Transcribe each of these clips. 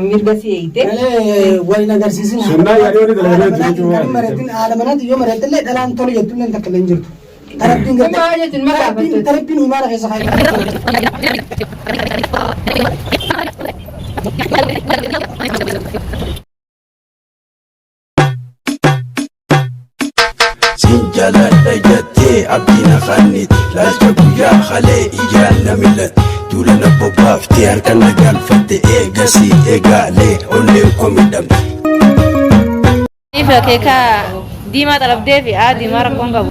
mirgasi eeyite wali nagarsiisin sunnaa yaaduu ni dalaganii jiru maratin aalamanati yoo maratillee dhalaan tole jettuun takka leen jirtu tarabbiin imaana keessa سنجلا دجتي عبدنا خانيت لا تبويا خلي إجانا ملت دولنا بوبافتي هركنا قال فتي إيقاسي إيقالي أولي كوميدم كيف كيكا ديما طلب ديفي عادي ما رقم قبو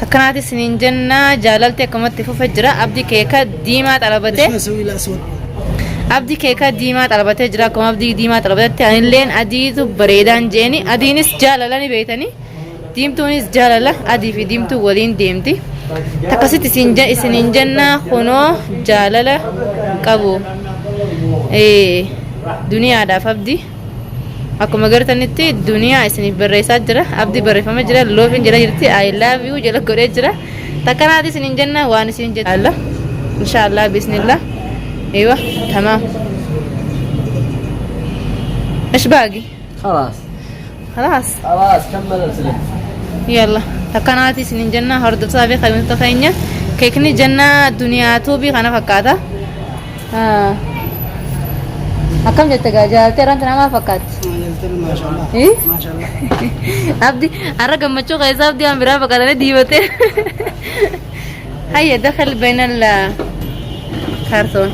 تكناتي سنين جنة جاللتي كمت فجرة عبدي كيكا ديما طلبتي عبدي كيكا ديما طلبتي جرا كم عبدي ديما طلبتي أنا لين أديتو بريدان جيني أدينس جاللاني بيتني ديمتونيس جالله أدي في ديمتو ولين ديمتي تكسيت سنين جنة خنو جالله قبو دنيا دا فبدي أكو مغرت نتي دنيا إسني بريسات جرا أبدي بريفما جرا لوفين جرا جرتي I love you جلا كوري جرا تكنا هذه سنين جنة وأنا سنين جنة الله إن شاء الله بإذن الله أيوة تمام إيش باقي خلاص كمل السلام يلا تكناتي سنين جنة هرد صافي خيمة تفينيا كيكني جنة دنيا توبي خنا فكاتا أكم جت جالتي ترى أنت ما فكات ما شاء الله إيه ما شاء الله أبدي أرجع مچو كيسا أبدي أميرا فكاتني ديوته هيا دخل بين الكرتون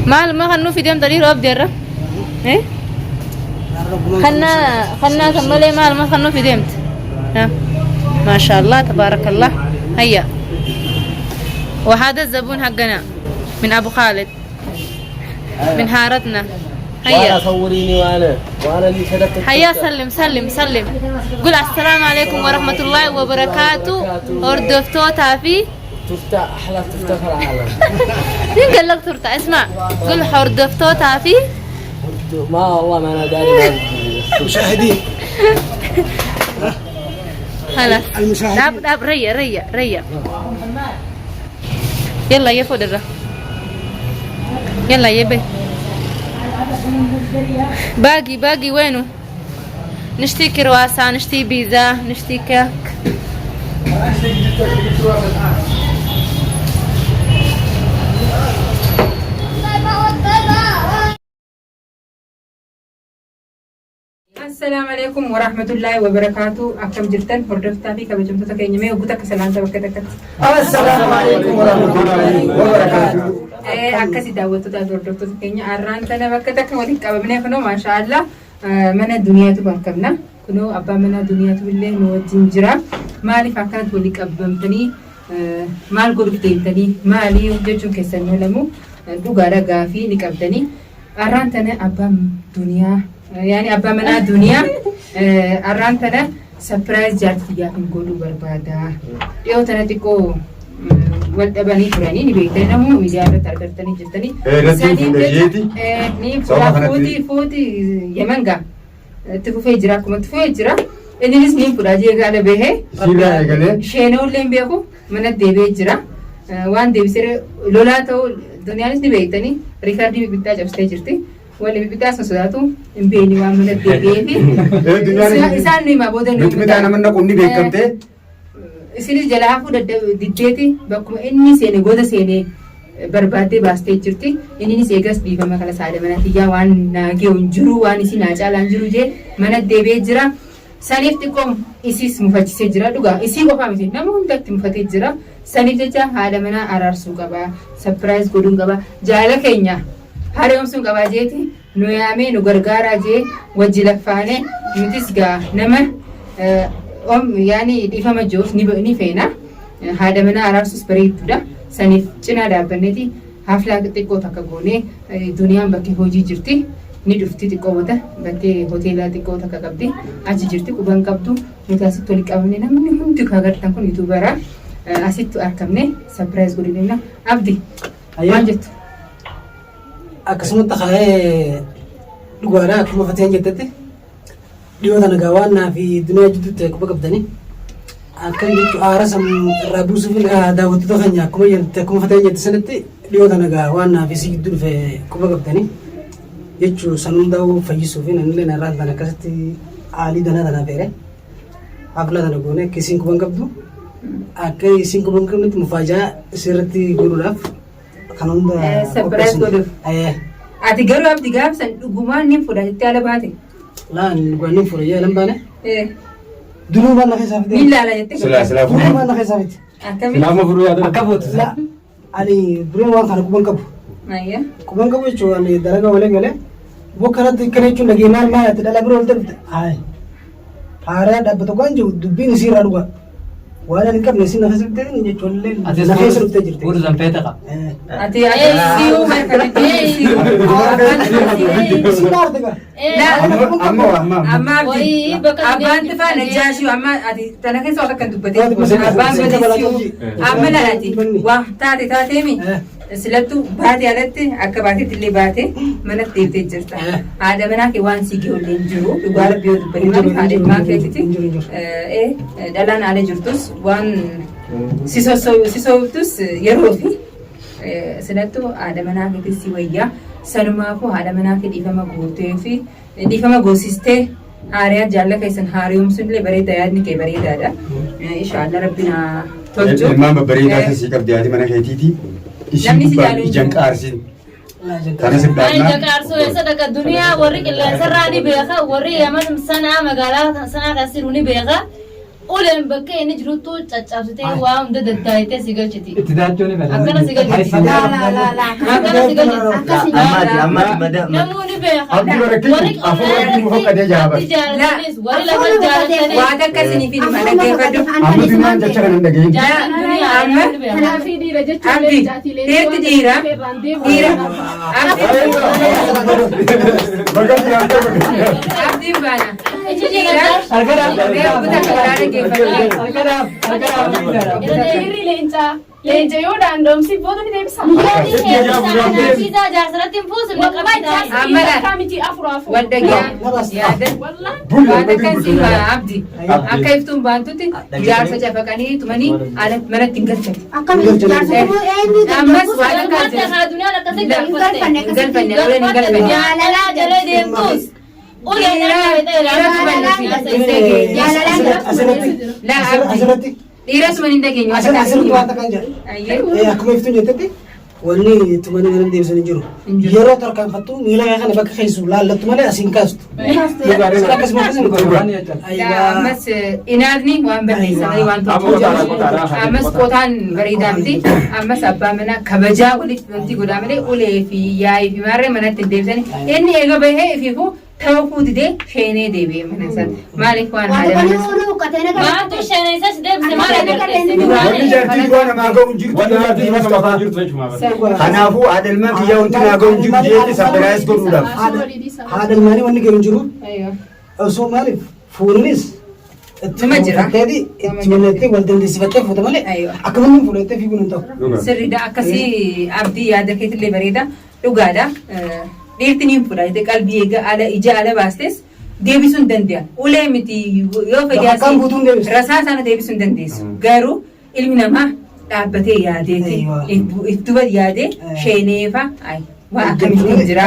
ما خنو في ديم تري روب ديرة إيه خنا كملي ما خنو في ديمت ها ما شاء الله تبارك الله هيا وهذا الزبون حقنا من أبو خالد من هارتنا هيا صوريني وانا اللي شدت هيا سلم قول السلام عليكم ورحمة الله وبركاته أردفتو تافي تفتح أحلى تفتح العالم مين قال لك ترتع اسمع قول حردفتو تافي ما والله ما أنا داري مشاهدين خلاص المشاهدين داب ريا يلا يا فودرة يلا يا بي باقي وينو نشتي كرواسة نشتي بيتزا نشتي كيك السلام عليكم ورحمة الله وبركاته أكم جرتن هردفتا في كبجمتو تكيني مي وقتك سلام تبكتك السلام عليكم ورحمة الله وبركاته أكسي دعوتو تا هردفتو تكيني أران تنا بكتك ولك أبني كنو ما شاء الله من الدنيا تباركنا كنو أبا من الدنيا تبلي نوجين جرا مالي فكرت ولك أبمتني مال قرب تيمتني مالي وجوجو كسنو لمو دوغارا غافي نكبتني أران تنا أبا دنيا يعني أبا منا دنيا أران تنا سبرايز جارتي يا إنقولو بربادا يو تنا تكو والأباني فراني نبيتنا مو مجارة تركتني جتني نيم فوتي يمنغا تفوفي جرا كم تفوفي جرا إني نيم براجي قال به شينو لين بيكو من الدبي جرا وان دبي سر لولا تو دنيا نس نبيتني ريكاردي بيتا جبستي جرتي واللي بيتاسو سداتو إمبيني وامن الدبي إنسان نيما بودن نتمنى من نقوم نبيكمته isinis jalaa diddeeti bakkuma inni seene goda seene barbaadee baastee jirti innis eegas dhiifama kala saada mana tiyyaa waan naagee jiru waan isin caalaan jiru jee mana deebee jira saniif xiqqoom isis mufachisee jira dhugaa isii qofaa miti nama hundatti mufatee jira saniif jecha haadha mana araarsuu qaba surprise godhuun qaba jaala keenya hareemsuun qaba jeeti nu yaamee nu gargaaraa jee wajji laffaanee nutis gaa nama يعني ديفما جوف ني فينا هذا من أراسوس بريد ده سنيف جنا دابنتي حفلة تيكو تكابوني الدنيا بكي هوجي جرتي ندفتي تيكو وده بكي هوتيلا تيكو تكابدي أجي جرتي كوبان كابدو متاسي توليك أبني نمني هم تكاغر تكون يوتيوبرا أسيت أركمني سبرايز قولي أبدي أيوة أكسمت تخاي لغوانا كم فتين جتتي ديوة نجوانا في الدنيا جدت كبقبدني Akan jechuun aarasa irraa buusuuf daawwattoota keenya akkuma fatanya sanatti dhiyoota nagaa waan naafisii gidduu dhufe quba qabdanii jechuun san hundaa'uu fayyisuuf namni narraa kan akkasitti haalii danaa tanaa feere hafla tana goone akka isiin quban qabdu akka isiin quban qabnetti mufaajaa isirratti godhuudhaaf kan hunda Surprise godhuuf. Ati garuu abdi gaafsan dhugumaan ni fudhatetti ala baate. laan dhugaanii fudhayyaa lan baane dunuu baan na keessaa fite Ni ilaala jettee. dunuu baan na keessaa fite Akkamitti? Lama furu yaada. Akka bootu. ani dureen waan kana quban qabu Ayya. quban qabu jechuun ani dalagaa walee galee bokkanatti akkana jechuun dhagee maal maal ati dhala biroo olta haaraa dhaabbata waan jiru dubbiin isiirraa dhuga waan ani qabne isin nafa sirtee jechuun illee nafa isa dhuftee jirti. Booda zanfeeta qaba. Ati si'uu markabatti si'uu. Isin dhaarte gaa. Amma abdi abbaan tufaa najaashuu amma ati tana keessa waan akka dubbatee abbaan badii amma lalati waa taateemi silattuu baatee alatti akka baateetti illee baatee manatti deebitee jirta. Haadha manaa kee waan si geollee hin jiru dhugaa rabbii yoo dubbatee maaliif haadha ilmaa keetitti dhalaan haala jirtus waan si sooftus yeroo fi silattuu haadha manaa keetti si wayyaa sanumaafuu haadha manaa kee dhiifama gootee fi dhiifama goosistee haariyaa jaalla keessan haariyoomsuun illee bareeda yaadni kee bareedaadha. Inshaallah rabbina tolchu. Ilmaan babbareedaa tasii qabdi yaadi mana keetiiti. Ishiin gubbaan ijaan qaarsin. Kanas Ay ibdaadna. Jakarso esa daga dunia warri qilleensa raani beeka warri yaman sanaa magaalaa sanaa kasiru ni beeka. Uleen bakka inni jirutu caccabsitee waa hunda daddaayitee si galchiti. Itti daachuun ni fedha. Akkana si galchiti. Akkana si galchiti. Namuu ni beeka. Abdii barakki afuuratti muka qadee jaaba. Jaalanis warri lafa jaalatanis. Waan akkasii fi nama dhaggeeffadhu. Amma dunyaan jecha kana hin dhagahin. Jaalan duniyaa Amma ni beeka. Kanaafii dhiira jechuun Abdi dheerti dhiira dhiira abdiin baana. Ichi jigata. dhiirri leenca yoo daandoomsi booda ni deebisa. Fiisaa jaarsarratti hin fuusin bakka Akka miti afur. Abdi akka iftuun baantutti jaarsa cafaqanii tumanii manatti hin galchani. Ammas waan Asirratti dhiira tuman hin dhageenyu. asirratti waan takkaan jedha. Akkuma iftuun jettetti wanni tumanii mana deebisanii jiru. Yeroo tarkaanfattu miila kana bakka keessu laallattu malee asiin kaastu. Akkasuma Ammas inaadni waan barreessamanii waan tokko ammas qotaan bareedaamti. Ammas abbaa manaa kabajaa walitti wanti godhaa malee ulee fi yaa'ii fi maarree manatti hin deebisanii. Inni eega bahee ifiifuu ta'uu didee sheenee deebi'ee mana isaatti. Maaliif waan haadha manaa Maantu shanaysa si deebise maal agarteesse? Wanni jaartii du'a namaa ga'u hin jirtu. Jaartii nama qofaa jirtu jechuudha. Kanaafuu haadha ilmaan kiyyaa wanti naa ga'u hin jiru jeetti sabbiraayis godhuudhaaf. haadha ilmaanii wanni ga'u hin jiru. Osoo maaliif fuudhanis Nama jira. itti mallattee wal dandeessifattee fuuta malee akka namni fuudhattee fiiguun hin ta'u. sirriidha akkasii abdii yaada keetillee bareeda dhugaadha. Dhiirti ni fudhate qalbii ija ala baastes deebisuu hin danda'a. Ulee miti yoo Akkaan buutuun fayyaasu deebisu. rasaa sana deebisuu hin dandeessu. Garuu ilmi namaa dhaabbatee yaadeeti iftuba yaadee sheeneefa waan akkamitti hin jira.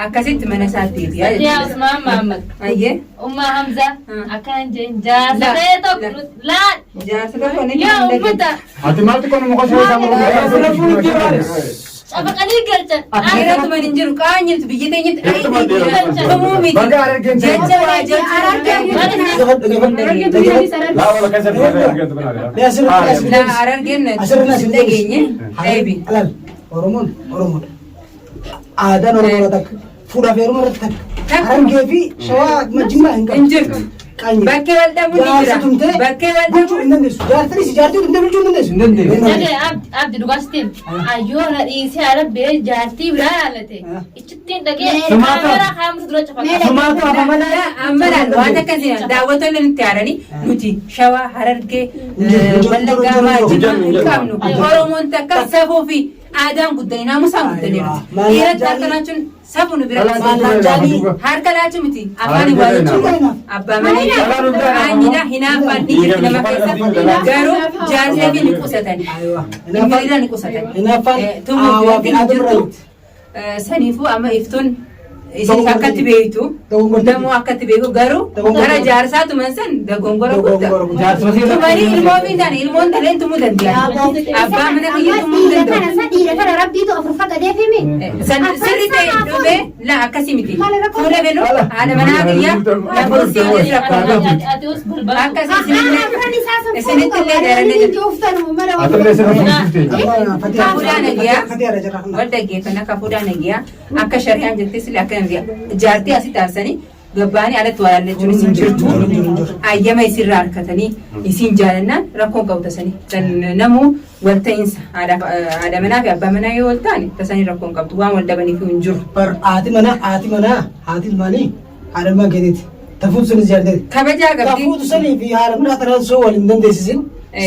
Akkasitti mana isaatti deebi'a. Yaa Usmaan Mahammad. Ayyee. Ummaa Hamza. Akkaan jeen jaarsa tokko laan. Jaarsa tokko ni Yaa ummata. Ati maaltu kana muka soo isaa Cabaqanii galchan. Dhiira tuman hin jiru qaanyatu biyya teenyatti dhumuu miti. Baga argeen Jecha waa jecha. Arargeen dhageenye eebi. Oromoon Oromoodha. Aadaan Oromoo takka fuudhaaf heeruma irratti takka Harargee fi Shawaa Majjimmaa hin qabu. Hin jirtu. Bakkee wal dhabuu ni jira. Bakkee wal bulchuu hin dandeessu. Jaartanis jaartii hundee bulchuu hin dandeessu. Dhagee abdi dhugaastiin ayyoona dhiisee arabbee jaartii biraa yaalate ichittiin dhagee kaameraa kaamutu dura cafaqaa. Ammalaan waan akkasii daawwattoonni nutti yaadanii nuti Shawaa Harargee Wallaggaa Majjimmaa hin qabnu. Oromoon takka safuu fi aadaan guddanii naamusaan guddanii dhiirratti harka laachuun safuun biratti harka laachuu miti afaan waa jechuun abbaa manaa aanyiidha hinaafaan dhiirri nama keessa garuu jaarsee fi ni qusatanii himiriira ni qusatanii tumuu fi jirtu saniifuu amma iftuun isin akkatti beektu namoo akkatti beeku garuu gara jaarsaa tuman san dogongora guddaa tumanii ilmoo fi taane ilmoon taleen tumuu danda'a abbaa mana kiyya tumuu danda'a sadii kana rabbiitu ofirra qadeefimi sirri ta'e dhufee la akkasii miti fuula belu haadha manaa kiyya lafoosii jira akkasii isinitti illee daaranne kafuudhaa nagiyaa wal dhaggeeffannaa kafuudhaa nagiyaa akka shari'aan jettee sille akka jaartii asii taasisanii gabbaanii alatti waa yaallachuun isin jirtu ayyama isinirraa harkatanii isin jaalannaan rakkoon qabutasanii namuu walta'iinsa haadha manaa fi abbaa manaa yoo wal ta'ani tasanii rakkoon qabdu waan wal dhabaniif hin jiru. Haati manaa haati ilmaanii haadha ilmaan keetiiti. Tafuutu sunis jaallatee. Kabajaa qabdi. Tafuutu sanii fi haadha manaa tanaan soo waliin dandeessisin.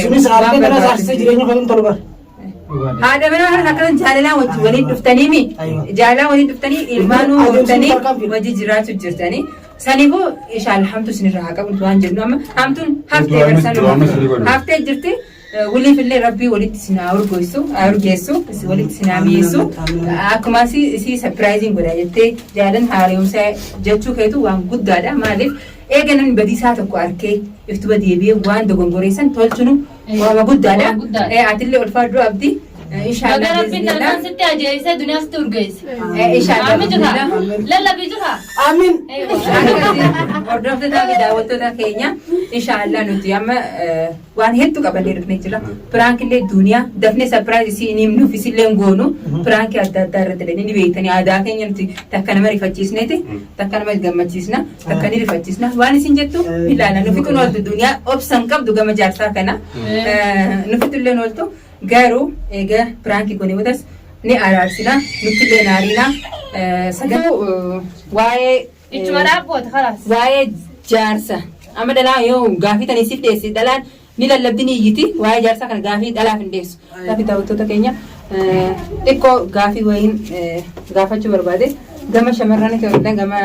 Sunis haadha manaa saarsisee jireenya kan tolu bara. Haadha manaa akkana jaalalaan waliin dhuftanii jaalalaan waliin dhuftanii ilmaanuu dhuftanii wajji jiraachuu jirtanii saniifuu ishaan hamtu isinirraa haa qabu waan jennu amma hamtuun haftee barsan haftee jirti waliif illee rabbii walitti isinaa urgeessu walitti isinaa mi'eessu akkuma isii sapiraayiziin godha jettee jaalan haaromsaa jechuu keetu waan guddaadha maaliif eega namni badiisaa tokko arkee iftuba deebi'ee waan dogongoreessan tolchunu waama guddaadha atillee ulfaaduu abdii Agar rabbiin talmaan sitti ajeessee duniyaa sitti urgeesse. Aamin jira. Lallabii jira. Aamin. Hordoftoota fi daawwattoota keenya inshaallah nuti amma waan hedduu qabannee dhufnee jira. Piraankiillee duniyaa dafnee sapiraayizii inni himnuuf isillee goonu piraankii adda addaa irratti ni beektanii aadaa keenya nuti takka nama rifachiisneeti takka nama gammachiisna takka ni rifachiisna waan isin jettu ilaala nufi kun ooltu duniyaa obsan qabdu gama jaarsaa kana nufitu illee ooltu. Garuu egaa piraanki kun ibsatas ni araarsina nuti illee naarina sagantaa waa'ee ichuma dhaabboota khalaas waa'ee jaarsa amma dhalaa yoo gaafii tanii siif dhiyeessi dhalaan ni lallabdi ni iyyiti waa'ee jaarsaa kana gaafii dhalaaf hin dhiyeessu gaafii daawwattoota keenya xiqqoo gaafii wayiin gaafachuu barbaade gama shamarran keenya gama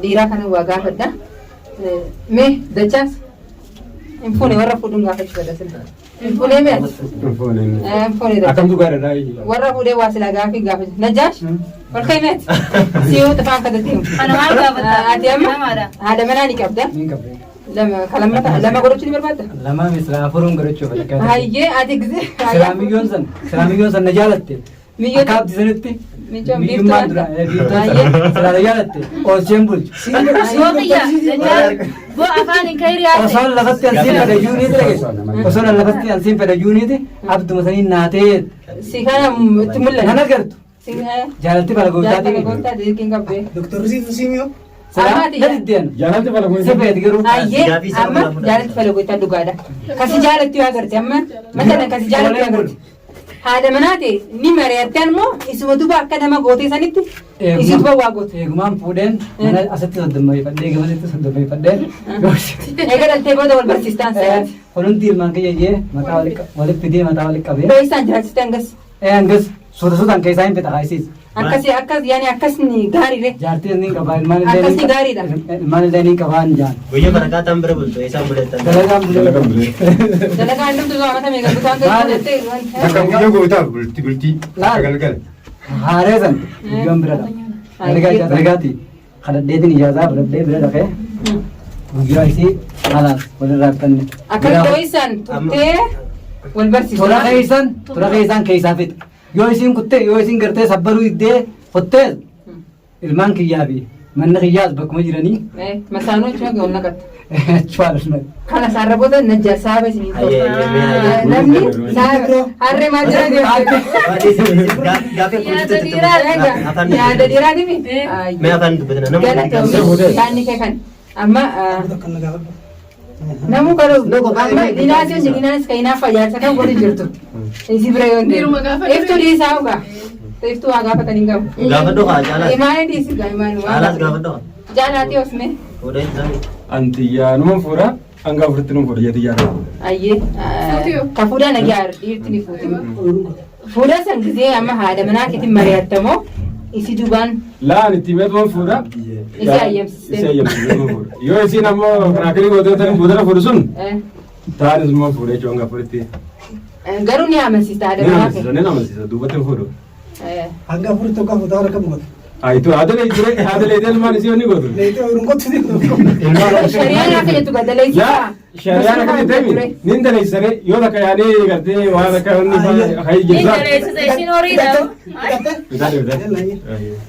dhiiraa kana waa gaafadha mee dachaas hin fuune warra fuudhuun gaafachuu barbaada. Fuudhee beeku. Fuudhee dha. Akkam dhugaa dha. Warra fuudhee waa silaa gaafii gaafatu. Najjaash. Ol kaimeet. Siyoo tafaan kadhatti himu. Ana maal gaafata? Ati amma haadha manaa ni qabda. Ni qabda. Lama godhachuu ni barbaadda? Lama misla afuruun godhachuu fayyada. Hayyee ati gisee. Silaamiyyoon san na jaalatte. Akaabdi sanitti. Miyyummaan dura silaala jaalatte. Oolcheen bulchu. Yoo kiyya. Boo afaan hin kayri yaate. Osoo lafatti ansiin fedha yuuniiti. Osoo lafatti ansiin fedha yuuniiti. Abduma sanii naatee. Si kana itti mul'ata. Nan agartu. Jaalatti balagootaati. Balagootaati kin qabdee. Doktor Situ Simio. Jaalatti balagootaa. Sifeeti garuu. Hayyee amma jaalatti balagootaa dhugaadha. Kasi jaalatti yoo agarte amma mata kasi jaalatti yoo agarte. Haadha manaate ni mari'attan moo isuma duba akka nama gootee sanitti isin duba waa goote. Eegumaan fuudheen mana asatti soddommeeffadhee gamasitti soddommeeffadheen. Eega dhaltee booda wal barsiistaan sa'aati. Kunuunti ilmaan kiyyayyee mataa walitti fidee mataa walitti qabee. Beeksisaan jiraachiste hangas. Hangas suutaan keessaa hin fedha kaayisiis. Akkasii akkas yaani akkasni gaariire. Jaartiin ni qabaa ilmaan illee. Akkasni gaariidha. Ilmaan illee ni qabaa ni jaan. Guyyaa kana kaataan bira bultu isaan buleettan. Dalagaan bulee. Dalagaan dhumtu waa mata meeqa dukaan gadi Akka guyyaa gootaaf bultii galgala. Haaree san guyyoon bira dha. Dalaгаati. Kadhadheetiin ijaazaa fudhadhee bira dhaqee guyyaa isii halaas walirraa bitanne. Akka too'isan turtee wal barsiisu. Tura keessan keessaa fixa. Yoo isin kuttee yoo isin gartee sabbaruu iddee hottee ilmaan kiyyaa fi manni kiyyaas bakkuma jiranii. Masaanoo cima ga'uun naqatta. Chwaalas Kana saarraboota najjaa saaba isinii ta'u. Namni harree maal jira yaada dhiiraati mi? Mee afaan dubbatina nama. Yaadni kee kan amma namu kalau amma dinaatiin dinaanis kan inaaf fayyaalsa kan godhi jirtu. Isi bira yoo Diruma gaafa iftuu dhiisaa ugaa. Iftuu waa gaafatanii gamu. Gaafa dhohaa jaalaa. Imaanii dhiisi gaa imaanii waa. Jaalaas gaafa dhohaa. Jaalaatii osme. Fuudhee isaanii. Antiyyaa numa fuudha hanga afuritti numa fuudha jeeti jaarraa. Ayyee. Ka fuudhaa na gaar dhiirti ni fuuti. Fuula san gisee amma haadha manaa keetiin mari'attamoo isi duubaan لا أنت ما تبغى فورا isi ayyamsistee. إيش أيام يو إيش نامو كراكري وده تاني بدنا فورسون تاني زمان فورا جوانغا فورتي Garuu ni amansiista haadha manaa kee. نينا مسيسا دوبتن فورو hanga furu tokko fuudha warra kam godhu. أيتو هذا اللي يدل ما نسيوني قدر Leetee oyiruu qotu ni Shari'aan akka jettu gadaleessi. لا شريان كده تامي نين ليس سري يودا كياني قلتي وهذا كوني هاي جزاء بدالي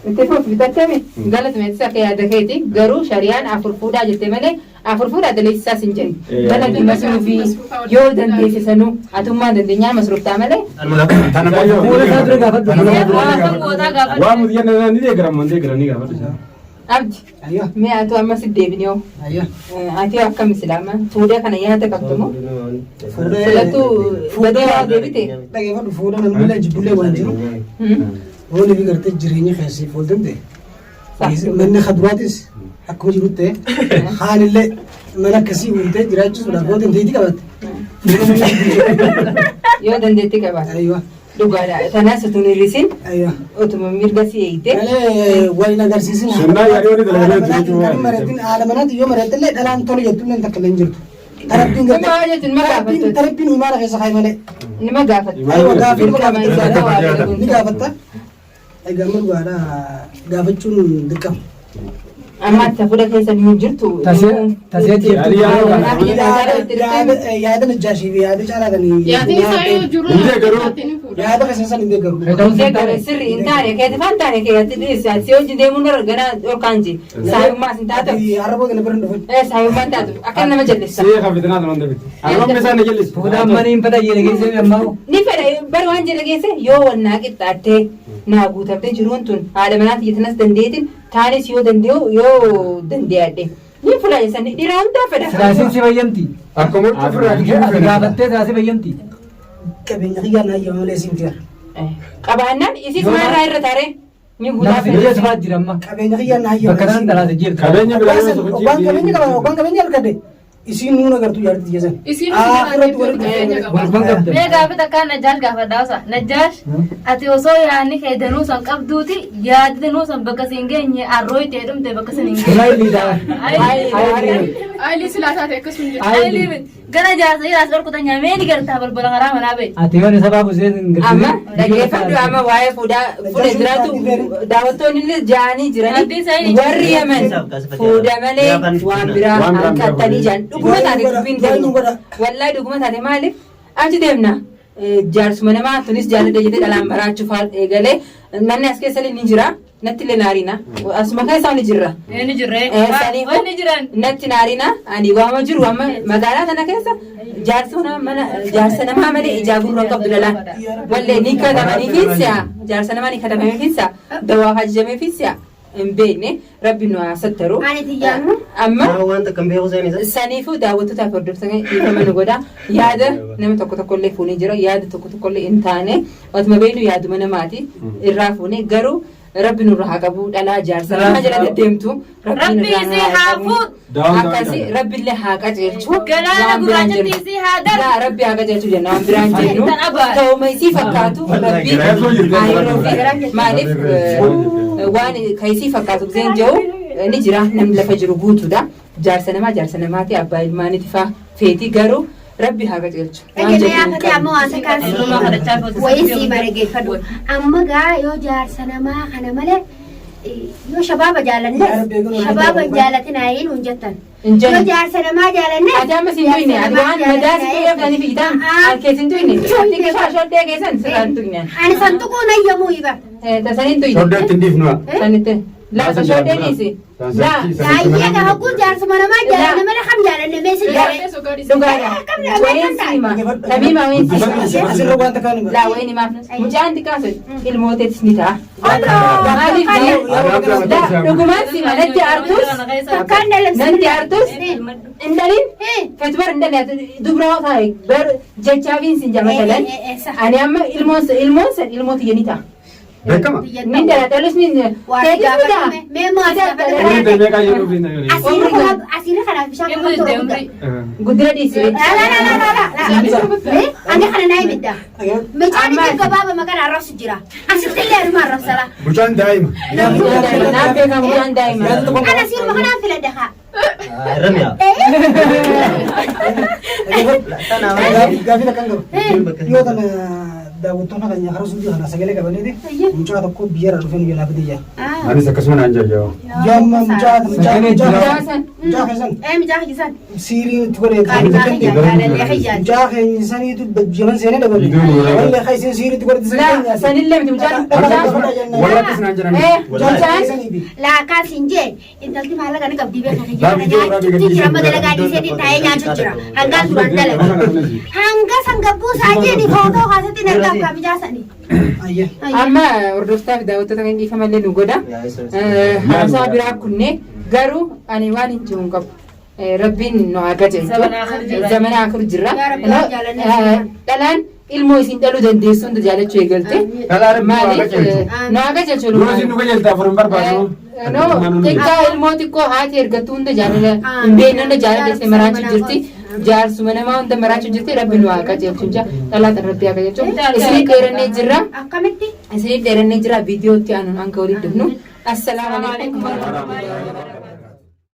Itti fufi bitattame galata meetisa akka yaada keeti garuu shari'aan afur fuudhaa jette malee afur fuudhaa daleessisaa sin jedhu. Dalagii masruu fi yoo dandeessisanuu atummaan dandeenyaa masruuftaa malee. Fuula isaa dura gaafadhu. وامو ديانا ندي جرام من دي جراني قبل Abdi Ayyo. mee atu ammas deebinee hoo Ayyo. ati akkam islaama fuudhaa kana yaada qabdumoo filatu badee waa deebite. Dhageeffadhu fuudha namni illee jibbullee waan jiru. Oolii fi gartee jireenya keessii fuuldante. Manni kaduraatis akkuma jiru ta'e haalillee mana akkasii uumtee jiraachuudhaaf yoo dandeettii qabatte. Yoo dandeettii qabaate. Ayyo. Dhugaadha. Tanaas utuu hin hir'isin Ayyo. utuma mirga si eegde. Malee waliin agarsiisin. Sunnaa yaaduu ni dalaganii Kan maratiin haala manaati yoo maratillee dhalaan tolu jettuun takka illee hin jirtu. Tarabbiin gartee. Nama jechuun ma gaafattu. Tarabbiin imaana keessa kaa'e malee. Nima gaafattu. Aywa gaafii Dirqama gaafata. isaanii waa Ni godhamuun. gaafatta. Egaa dhugaadha gaafachuun dirqama. Amma ati fuudha keessa ni jirtu. Tasee jirtu. Yaada najjaashii fi yaada caalaadhanii. Yaatiin isaa yoo jiru Yaada keessa san hin deeggaru. Ishee gara sirri hin taane keeti fan taane keeti dhiyeessi ati hojii deemuun gara olkaan ji. Saayummaas hin taatu. Arraba kana bira hin dhufu. Saayummaan taatu akka nama jallisa. سيخ فتنات من دبت أنا ما بيسان نجلس Fuula ammanii hin fedha jedhe geessee ammaa. Ni fedha bari waan jedha geesse yoo wannaa qixxaattee naa guutamtee jiruun tun haadha manaatti jettanas dandeetin taanis yoo dandee'u yoo dandeeyadhe. Ni fuula jeessanii dhiiraa hundaa fedha. Siyaasiin si fayyamti. أكمل كفر Ati gaafattee siyaasii fayyamti. Qabeenya xiyyaa naa yoo malee siin fiya. Qabaannaan isis maalirraa irra taaree ni guutaa Namni fedha. sifaa jira amma. Qabeenya xiyyaa naa yoo. Bakka isaan dhalaate jirtu. كابيني بلا Obbaan qabeenya qaban obbaan qabeenya halkadde. Isiin nuun agartuu yaadatti jesan. Isiin irratti walitti Walban qabda. Mee gaafata akka Najjaash gaafadhaa osa. Najjaash ati osoo yaadni kee danuu san qabduuti yaadni danuu san bakka siin geenye arroo itti hedumte bakka siin hin geenye. Israa'el dha. Aayilii silaasaa ta'e akkasuma jedha. Ayiliin gara jaarsa jiraas dhorkuta nyaamee ni gartaa balbala karaa manaa ba'e. Ati yoon isa baafuu seen hin Amma dhaggeeffadhu amma waa'ee fuudhaa jiraatu daawwattoonni illee ja'anii jiranii warri yaman fuudha malee waan biraa hanqattanii jiran dhuguma taate dubbiin ta'e wallaahi dhuguma taate maaliif achi deemna jaarsuma namaa tunis jaalladha jedhee dhalaan baraachuuf eegalee namni as keessa ni jira natti illee naarina asuma keessa ni jirra. Inni jirree. Wanni jiran natti naarina ani waama jiru amma magaalaa tana keessa jaarsa namaa malee ijaabuu irra qabdu lalaan wallee ni katabanii fiinsiya jaarsa namaa ni katabanii fiinsiya dawaa hajjamee fiinsiya hin beekne rabbi nu haa sattaru amma wanta kan beeku seenisa saniifuu daawwattootaaf hordoftoota dhiifama nu godha yaada nama tokko illee fuunee jira yaada tokko illee hin taane watuma beeknu yaaduma namaati irraa fuune garuu rabbi nurra haa qabu dhalaa jaarsa nama jala deddeemtu Rabbi isii haa fuut. akkasi rabbi illee haa qajeelchu Galaana gurraachatti isii haa darbu. rabbi haa qajeelchu jenna waan biraan jennu ta'uma isii fakkaatu rabbi maaliif waan kan isii fakkaatu giseen jiru ni jira namni lafa jiru guutuudha jaarsa namaati abbaa ilmaaniiti faa feeti garuu rabbi haa qajeelchu. Wayii bareegeeffadhu. Amma gaa yoo jaarsa namaa kana malee yoo shabaaba jaalanne shabaaba hin jaalatin ayiin hin jettan. Yoo jaarsa namaa jaalanne. Ati amma siin tuyne ati waan madaasi ta'eef nani fiidaan alkeesin tuyne ati keessaa shoddee keessan siraan tuyne. Ani santuquu nayyamuu hiba. Tasaniin tuyne. Soddotti hin dhiifnu. Sanitti. Lafa shoddee dhiisi. Baay'ee gaa hogguu jaarsuma namaa jaalanne malee kam jaalanne meessi jaalanne. Dhugaadha. Wayeen siima. Tabiima wayeen siima. Asirra wanta kaan hima. Laa wayeen himaaf. Mucaan xiqqaasu ilmooteetis ni ta'a. Maaliif dhugumaan siima natti artus. Takkaan dalamsi. Natti artus. Indaliin. Fetubar indaliin dubraa taa'e bar jechaafiin sin jamatalan. Ani amma ilmoon san ilmooti yeni ta'a. Beekama. Nin dalatalus nin Waa gaafatame. Mee moo as Umri gaafatame. deemee kaa jedhu fi na Asiirri kanaaf bishaan Emu qabatu de guddaa. umri. guddina dhiisee. Ani kana naa ibidda. Meeshaan itti gabaaba maqaan arrabsu jira. Asitti illee arma arrabsala. Mucaan daa'ima. Naaf beekamu waan daa'ima. Ana siirma kanaan filadha haa. Ramiya. Gaafii takkan qabu. Yoo kana daawwattoota keenya karaa suuqii kana sagalee qabaniiti mucaa tokko biyyarraa dhufee nu jalaa fidiyya. Anis akkasuma naan jajjaba. Jamma mucaa Jaasan. keessan Mijaa hijjisan. siirii itti godhee Jaalallee mucaa keenya saniitu jaman seenee dabale. Wallee keessan siirii itti godhate Sanillee miti mucaan. Warra akkas naan jedhan. Mucaan. Laakaas hin jee intalti maallaqa ni qabdii beekaa jira nyaachuutti jira amma dalagaa dhiisee taa'ee nyaachuu jira hangaan duraan dalaga hanga sangabbuu isaa jeeni footoo kaasatti nargaa akka mijaasanii. Amma hordoftaaf daawwattoota kan dhiifamallee nu godha. Haasaa biraa kunne garuu ani waan hin jiru hin qabu. Rabbiin nu haa gajeelchu. Zamana akhiru jirra. Dhalaan ilmoo isin dhaluu dandeessuun jaalachuu eegalte. Maaliif nu haa gajeelchu. Yoo isin nu qajeeltaa furuun barbaadu. Xiqqaa ilmoo xiqqoo haati ergattuu hunda jaalala hin beekne hunda jaalala isa maraachuu jirti. Jaarsuma namaa hunda maraachuu jirti rabbi nu haa qajeelchu. Dhalaata rabbi haa qajeelchu. Isinii dheerannee jirra. Akkamitti? Isinii dheerannee jirra viidiyootti aanuun hanga waliin dhufnu. Assalaamu alaikum warahmatullahi wabarakatuh.